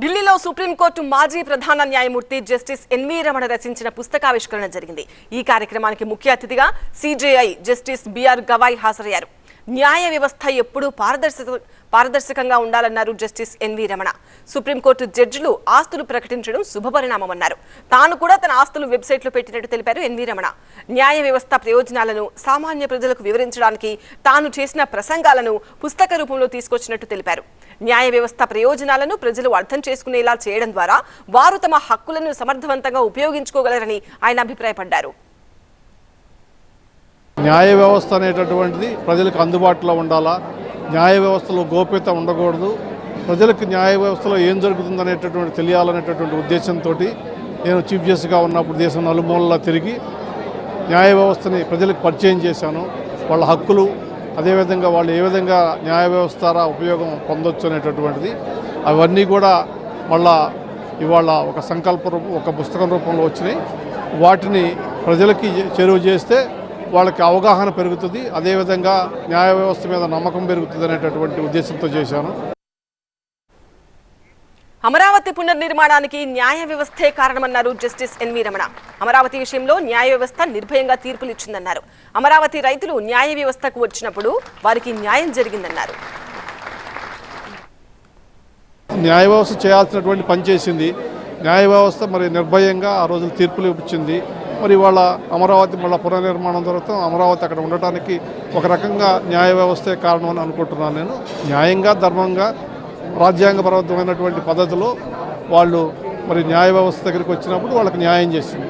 ఢిల్లీలో సుప్రీంకోర్టు మాజీ ప్రధాన న్యాయమూర్తి జస్టిస్ ఎన్వి రమణ రచించిన పుస్తకావిష్కరణ జరిగింది. ఈ కార్యక్రమానికి ముఖ్య అతిథిగా సిజేఐ జస్టిస్ బిఆర్ గవాయ్ హాజరయ్యారు. న్యాయ వ్యవస్థ ఎప్పుడూ పారదర్శకంగా ఉండాలన్నారు జస్టిస్ ఎన్వి రమణ. సుప్రీంకోర్టు జడ్జిలు ఆస్తులు ప్రకటించడం శుభపరిణామమన్నారు. తాను కూడా తన ఆస్తులు వెబ్సైట్లో పెట్టినట్టు తెలిపారు ఎన్వి రమణ. న్యాయ వ్యవస్థ ప్రయోజనాలను సామాన్య ప్రజలకు వివరించడానికి తాను చేసిన ప్రసంగాలను పుస్తక రూపంలో తీసుకొచ్చినట్టు తెలిపారు. న్యాయ వ్యవస్థ ప్రయోజనాలను ప్రజలు అర్థం చేసుకునేలా చేయడం ద్వారా వారు తమ హక్కులను సమర్థవంతంగా ఉపయోగించుకోగలరని ఆయన అభిప్రాయపడ్డారు. న్యాయ వ్యవస్థ అనేటటువంటిది ప్రజలకు అందుబాటులో ఉండాలా, న్యాయ వ్యవస్థలో గోప్యత ఉండకూడదు, ప్రజలకు న్యాయ వ్యవస్థలో ఏం జరుగుతుందనేటటువంటి తెలియాలనేటటువంటి ఉద్దేశంతో నేను చీఫ్ జస్టిస్గా ఉన్నప్పుడు దేశం నలుమూలలా తిరిగి న్యాయ వ్యవస్థని ప్రజలకు పరిచయం చేశాను. వాళ్ళ హక్కులు, అదేవిధంగా వాళ్ళు ఏ విధంగా న్యాయ వ్యవస్థ ద్వారా ఉపయోగం పొందొచ్చు అనేటటువంటిది అవన్నీ కూడా మళ్ళా ఇవాళ ఒక సంకల్ప రూపం, ఒక పుస్తకం రూపంలో వచ్చినాయి. వాటిని ప్రజలకి చేరువ చేస్తే వాళ్ళకి అవగాహన పెరుగుతుంది, అదేవిధంగా న్యాయ వ్యవస్థ మీద నమ్మకం పెరుగుతుంది అనేటటువంటి ఉద్దేశంతో చేశాను. అమరావతి పునర్నిర్మాణానికి న్యాయ వ్యవస్థే కారణమన్నారు జస్టిస్ ఎన్వి రమణ. అమరావతి విషయంలో న్యాయ వ్యవస్థ నిర్భయంగా తీర్పులిచ్చిందన్నారు. అమరావతి రైతులు న్యాయ వ్యవస్థకు వచ్చినప్పుడు వారికి న్యాయం జరిగిందన్నారు. న్యాయ వ్యవస్థ చేయాల్సినటువంటి పని చేసింది. న్యాయ వ్యవస్థ మరి నిర్భయంగా ఆ రోజులు తీర్పులు ఇచ్చింది. మరి వాళ్ళ అమరావతి మళ్ళీ పునర్నిర్మాణం తర్వాత అమరావతి అక్కడ ఉండటానికి ఒక రకంగా న్యాయ వ్యవస్థే కారణం అని అనుకుంటున్నాను. నేను న్యాయంగా, ధర్మంగా, రాజ్యాంగపరమైనటువంటి పద్ధతిలో వాళ్ళు మరి న్యాయ వ్యవస్థ దగ్గరికి వచ్చినప్పుడు వాళ్ళకి న్యాయం చేసింది.